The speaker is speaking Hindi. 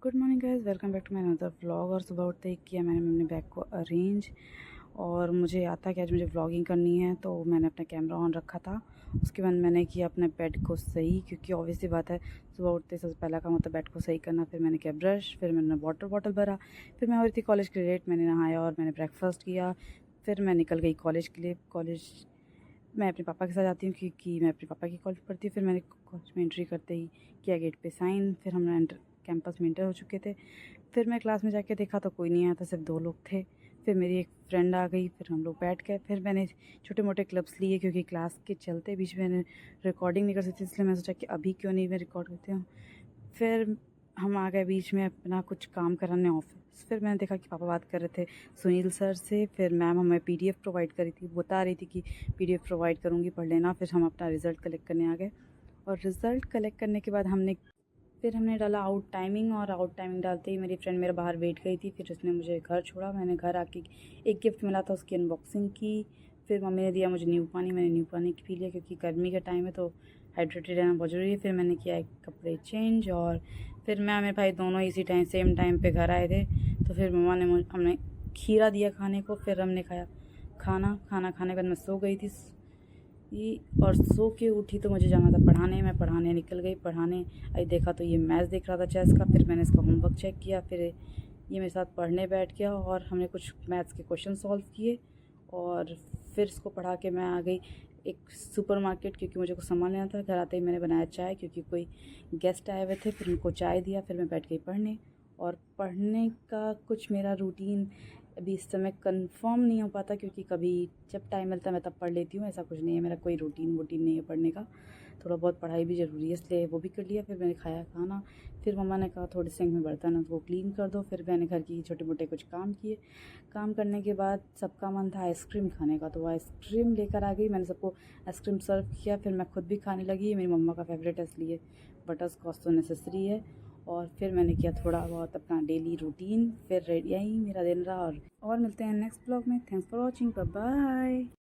Good morning guys, welcome back to my another vlog. और सुबह उठते ही किया मैंने अपने बैग को अरेंज। और मुझे आता कि आज मुझे व्लॉगिंग करनी है, तो मैंने अपना कैमरा ऑन रखा था। उसके बाद मैंने किया अपने बेड को सही, क्योंकि ऑब्वियसली बात है सुबह उठते सबसे पहला काम होता है बेड को सही करना। फिर मैंने किया ब्रश, फिर मैंने वाटर बॉटल भरा, फिर मैं हो रही थी कॉलेज के लिए लेट, मैंने नहाया और मैंने ब्रेकफास्ट किया। फिर मैं निकल गई कॉलेज के लिए। कॉलेज मैं अपने पापा के साथ जाती हूँ, क्योंकि मैं अपने पापा की कॉलेज पढ़ती हूँ। फिर मैंने कॉलेज में एंट्री करते ही किया गेट पे साइन। फिर हम कैंपस में इंटर हो चुके थे। फिर मैं क्लास में जाके देखा तो कोई नहीं आया था, सिर्फ 2 लोग थे। फिर मेरी एक फ्रेंड आ गई, फिर हम लोग बैठ गए। फिर मैंने छोटे मोटे क्लिप्स लिए, क्योंकि क्लास के चलते बीच में मैंने रिकॉर्डिंग नहीं कर सकती, इसलिए मैं सोचा कि अभी क्यों नहीं मैं रिकॉर्ड करती हूँ। फिर हम आ गए बीच में अपना कुछ काम कराने ऑफिस। फिर मैंने देखा कि पापा बात कर रहे थे सुनील सर से। फिर मैम हमें पीडीएफ प्रोवाइड करी थी, बता रही थी कि पीडीएफ प्रोवाइड करूँगी, पढ़ लेना। फिर हम अपना रिज़ल्ट कलेक्ट करने आ गए। और रिज़ल्ट कलेक्ट करने के बाद हमने डाला आउट टाइमिंग। और आउट टाइमिंग डालते ही मेरी फ्रेंड मेरे बाहर वेट गई थी। फिर उसने मुझे घर छोड़ा। मैंने घर आके एक गिफ्ट मिला था, उसकी अनबॉक्सिंग की। फिर मम्मी ने दिया मुझे नींबू पानी, मैंने नींबू पानी पी लिया, क्योंकि गर्मी का टाइम है तो हाइड्रेटेड रहना बहुत ज़रूरी है। फिर मैंने किया एक कपड़े चेंज, और फिर मैं मेरे भाई दोनों इसी टाइम सेम टाइम पे घर आए थे। तो फिर मम्मा ने हमने खीरा दिया खाने को। फिर हमने खाया खाना खाने के बाद मैं सो गई थी। और सो के उठी तो मुझे जाना था पढ़ाने। मैं पढ़ाने निकल गई। पढ़ाने आई, देखा तो ये मैथ्स देख रहा था चेस का। फिर मैंने इसका होमवर्क चेक किया। फिर ये मेरे साथ पढ़ने बैठ गया और हमने कुछ मैथ्स के क्वेश्चन सॉल्व किए। और फिर इसको पढ़ा के मैं आ गई एक सुपरमार्केट, क्योंकि मुझे कुछ सामान लेना था। घर आते ही मैंने बनाया चाय, क्योंकि कोई गेस्ट आए हुए थे। फिर उनको चाय दिया। फिर मैं बैठ गई पढ़ने। और पढ़ने का कुछ मेरा रूटीन अभी इस समय कंफर्म नहीं हो पाता, क्योंकि कभी जब टाइम मिलता है मैं तब पढ़ लेती हूँ। ऐसा कुछ नहीं है, मेरा कोई रूटीन वूटीन नहीं है पढ़ने का। थोड़ा बहुत पढ़ाई भी ज़रूरी है, इसलिए वो भी कर लिया। फिर मैंने खाया खाना। फिर मम्मा ने कहा थोड़े सिंक में बर्तन है तो वो क्लीन कर दो। फिर मैंने घर की छोटे मोटे कुछ काम किए। काम करने के बाद सबका मन था आइसक्रीम खाने का, तो वो आइसक्रीम लेकर आ गई। मैंने सबको आइसक्रीम सर्व किया। फिर मैं खुद भी खाने लगी। ये मेरी मम्मा का फेवरेट है, इसलिए बटरस्कॉच तो नेसेसरी है। और फिर मैंने किया थोड़ा बहुत अपना डेली रूटीन। फिर रेडी आई मेरा दिन रहा। और मिलते हैं नेक्स्ट ब्लॉग में। Thanks for watching, bye bye.